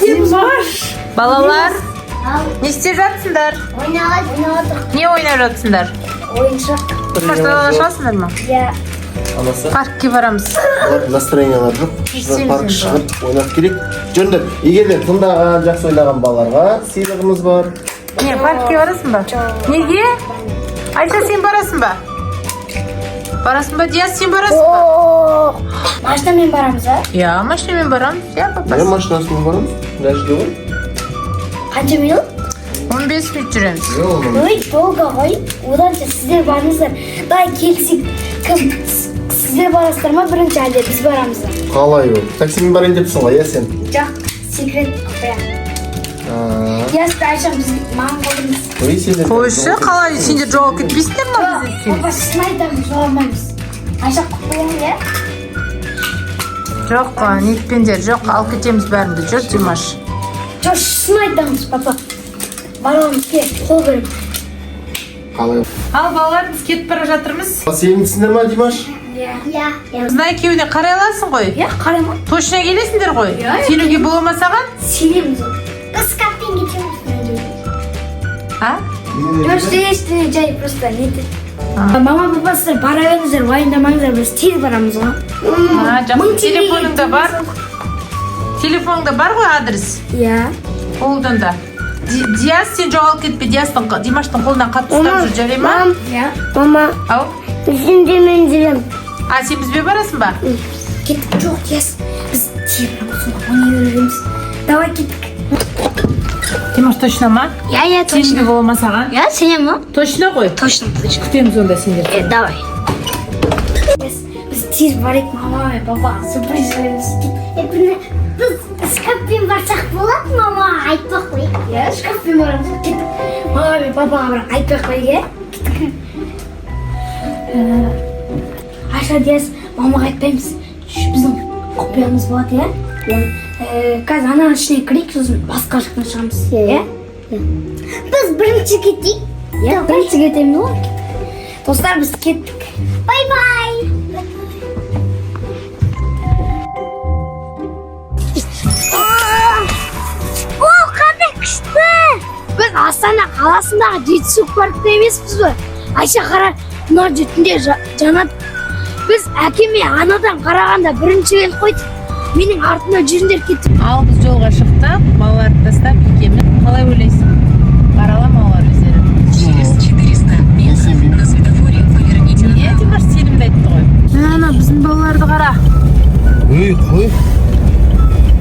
Димаш. Балалар, не істеп жатсыңдар? Ойнадық. Не ойнап жатсыңдар? Ойыншық. Димаш, далада шығасыңдар ма? Иә. Анасы. Паркке барамыз. Настроениялар жоқ. Жүрсеңіздер. Парк шығып ойнап керек. Жөнді, егер тыңдаған, жақсы ойнаған балаларға сыйлығымыз бар. Не, паркке барасың ба? Неге? Айша, сен барасың ба? Барасың ба? Диас, сен барасың ба? Машинамен барамыз, а? Я, машинамен барамыз. Я, Не папа. машинасымен барамыз? Дәжде ғой. Қанша минут? 15 минут жүреміз. Ой, долго ғой. Оданша сіздер барыңыздар. Дай келсек, кім? Сіздер барасыздар ма бірінші әлде біз барамыз? Қалай ол? Таксимен барайын депсің ғой, иә сен? Жоқ, секрет құпия. Ясты Айша біз маған қалдыңыз. Ой, сендер. Қойшы, қалай сендер жоғалып кетпейсіңдер ма? Папа, шын айтамыз, жоғалмаймыз. Айша құпия, иә? Жоқ, нетпендер, жоқ, алып кетеміз бәріңді. Жүр, Димаш. Жоқ, шын айтамыз, папа. Барамыз, кел, қол берем. Қалай? Ал, балалар, біз кетіп бара жатырмыз. Сенімсіңдер ма, Димаш? Иә. Қызына екеуіне қарай аласың ғой? Иә, қарама. Точно келесіңдер ғой? Иә. Сенуге бола ма саған? Сенеміз ол. Біз кафтен кетеміз. А? Просто ештеңе жай просто нетеді. Мама, папа, сіздер бара беріңіздер, уайымдамаңыздар, біз тез барамыз ғой. Жақсы, телефоныңда бар. Телефоныңда бар ғой адрес? Иә. Қолдан да. Диас, сен жоғалып кетпе. Димаштың қолынан қатты ұстап жүр, жарай ма? Иә. Мама, Ау? біздің мен жүрем. А, сен бізбен барасың ба? Кеттік, жоқ, yes. Біз тез барамыз, ойнай береміз. Давай кеттік. Димаш, точно ма? Иә, Сенуге бола ма саған? Иә, сенем ма? Точно ғой? Точно. Күтеміз онда сендер. Давай. Біз тез барайық, мама мен папа, сюрприз береміз. Біз шкафпен барсақ болады, мама, айтпақ қойық. Иә, шкафпен барамыз, кеттік. Мама мен папаға бірақ айтпақ қойық, иә? Айша, Диас, мамаға айтпаймыз. Біздің құпиямыз болады, иә? Қазір ананың ішіне кірейік, сосын басқа жақтан шығамыз, иә? Біз бірінші кетейік. Иә, бірінші кетеміз ғой. Достар, біз кеттік. Бай-бай! О, қандай күшті! Біз Астана қаласындағы жетісу паркте емеспіз бе? Айша, қара, мына жетінде жанат. Біз әкеме анадан қарағанда бірінші келіп қойдық. Менің артымда жүріңдер кеттік. Ал, біз жолға шықтық, балаларды тастап екеуміз. Қалай ойлайсың? Қараламалар өздері. Через 400 метров на светофоре поверните. Не, Димаш, сенімді айтты ғой. Ана, біздің балаларды қара. Ой, қой.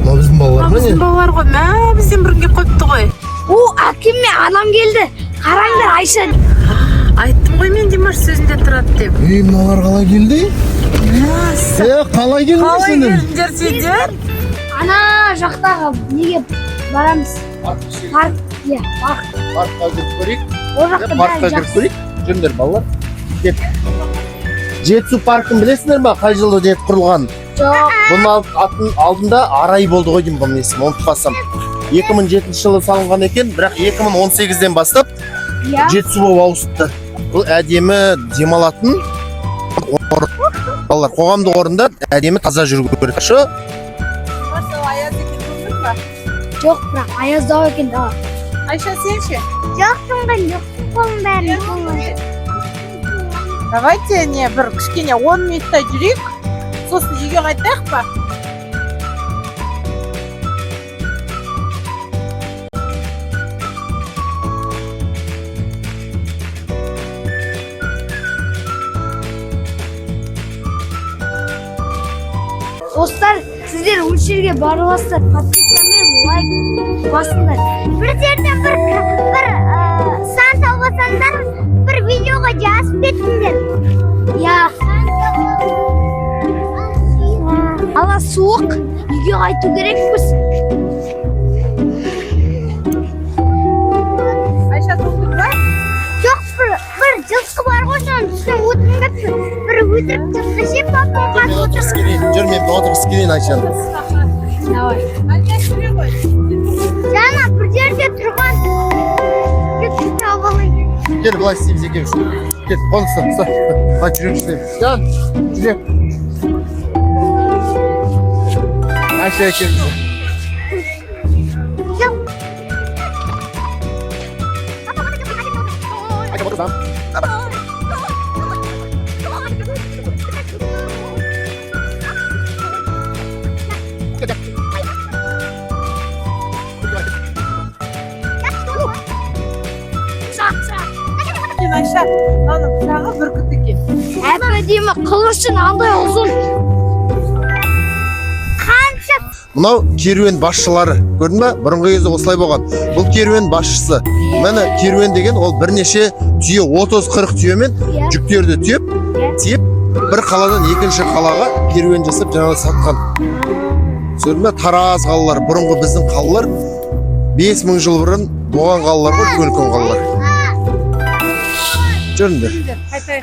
Мына біздің балалар ма не? Біздің балалар ғой, мә, бізден бірге қойыпты ғой. О, әкем мен анам келді. Қараңдар, Айша. Айттым ғой мен Димаш сөзінде тұрады деп. Ей, мыналар қалай келді? Қалай келді Қалай сендер? келдіңдер сендер? Ана жақтағы неге барамыз? Парк, иә, парк. Паркқа кіріп көрейік. Ол жақта Паркқа бәрі кіріп жақсы. көрейік. Жүріңдер балалар. Кет. Жетісу паркын білесіңдер ма? Қай жылы рет құрылған? Жоқ. Бұның алдында Арай болды ғой деймін бұның есімі, ұмытпасам. 2007 жылы салынған екен, бірақ 2018-ден бастап Иә. жетісу болып ауысыпты. Бұл әдемі демалатын балалар, қоғамдық орында әдемі таза жүру керек. Шы? Жоқ, бірақ аяздау екен да. Айша, сен ше? Жоқтың ғой, жоқтың қолын бәрін. Давайте не бір кішкене 10 минуттай жүрейік. Сосын үйге қайтайық па? Достар, сіздер осы жерге барыласыздар, подписка мен лайк басыңдар. Бір жерден бір сан тауғасаңдар, бір видеоға жазып кетіңдер. Иә. Ала суық, үйге қайту керекпіз. Айша, тоқтың ба? Жоқ, бір жылқы бар ғой, соның үстіне отырып, бір өтірік жылқы жеп, папам қатып отыр. Жүр, мен отырғысы келейін Айшаны. Давай. Айша, жүре ғой. Жана, бір жерде тұрған. Кет, тауып алайын. Кел, былай істейміз екеуміз. Кет, қонысы. Былай жүрек істейміз. Жан, жүрек. Айша екеуміз. Ayşe, ana bıçağı bürküt eкен. Әпе деймі қылышың андай ұзын. Қанша? Мынау керуен басшылары. Көрдің бе? Бұрынғы кезде осылай болған. Бұл керуен басшысы. Міне керуен деген ол бірнеше түйе 30-40 түйемен жүктерді тиеп бір қаладан екінші қалаға керуен жасап жаңағы сатқан. Көрдің бе? Тараз қалалар, бұрынғы біздің қалалар 5000 жыл бұрын болған қалалар ғой, үлкен қалалар. Жүріңдер.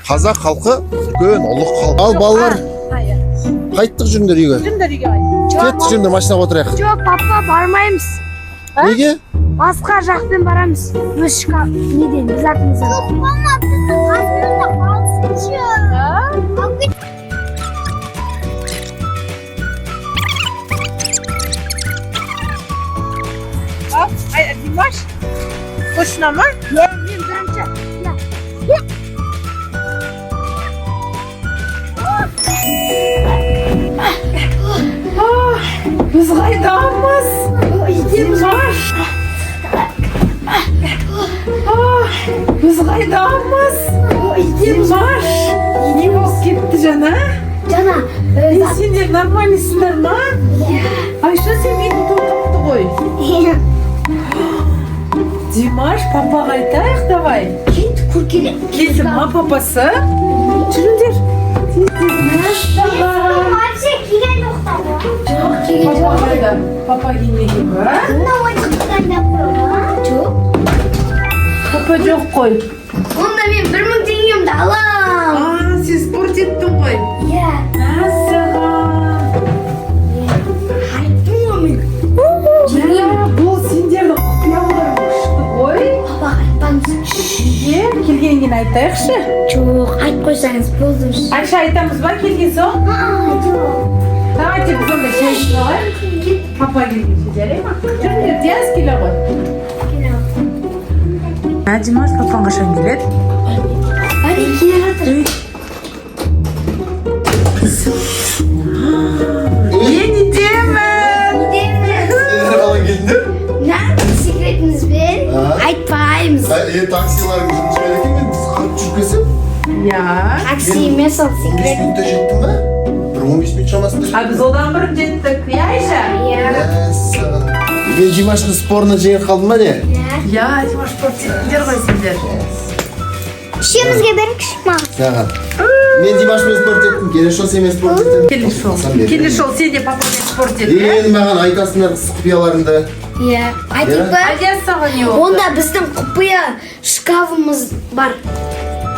Қазақ халқы үлкен ұлық халық. Ал балалар, қайттық жүріңдер үйге. Кеттік жүріңдер, машинаға отырайық. Жоқ, папа, бармаймыз. Неге? Басқа жақпен барамыз. Өшқа неден, біз артымыздан. Жоқ, мама, біздің қасымызда қалсыншы. Димаш, қошына ма? Мен бірінші. Біз қайдамыз? Димаш. Біз қайдамыз? Димаш. Не болып кетті жана? Жана. Сендер нормальныйсыңдар ма? Айша, сен мені тоқтапты ғой. Димаш, папаға айтайық, давай. Кет, көркелек. Келді ма папасы? Жүріңдер. Мамсе, келген тоқтауы. Жоқ, келген Папа қайда? Папа келмеген ба? Мына ойыншықтан да қойма. Жоқ. Папа жоқ қой. Онда мен 1000 теңгемді алам. Сен спорт еттің ғой. Иә. Мәссаған. Айттым ғой мен. Бұл сендердің құпияларың күшті ғой. Папа, айтпаңыз. Неге? Келгеннен кейін айтайықшы. Жоқ, айтып қойсаңыз болды. Айша, айтамыз ба келген соң? Жоқ. Давайте біз онда шай ішіп алайық. Папа келгенше жарай ма? Жүріңдер, Диас келе ғой. Димаш, папаң қашан келеді? Әлі келе жатыр. Мен идемін. Сендер қалай келдіңдер? Нәрді секретіңізбен айтпаймыз. Таксиларың жұмыс береді екен, мен қырып жүріп келсем. Я. Такси емес ол 15 секрет. минутта жеттің ба? Бір 15 минут шамасында Біз одан бұрын жеттік. Я, Айша? Иә. Мен Димаштың спорына жеңіп қалдым ба не? Я, Димаш, спорт еттіңдер ғой сендер. Үшеумізге беріңкші маған. Саған. Мен Димашпен спорт еттім, келесі жол сен спорт еттім. Келесі жол сен де папамен спорт еттің. Енді маған айтасыңдар құпияларыңды. Иә. Айтып ба? Диас саған не болды? Онда біздің құпия шкафымыз бар.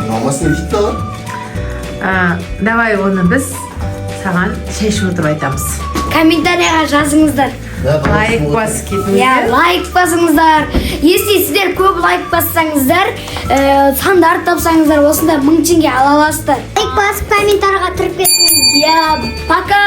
Мамасы не дейді алар? Давай оны біз саған шешіп отырып айтамыз. Комментарияға жазыңыздар. Лайк басып кетіңіздер. Иә, лайк басыңыздар. Если сіздер көп лайк бассаңыздар, сандар тапсаңыздар, осында 1000 теңге ала аласыздар. Лайк басып комментарияға тұрып кетіңіз. Иә, пока.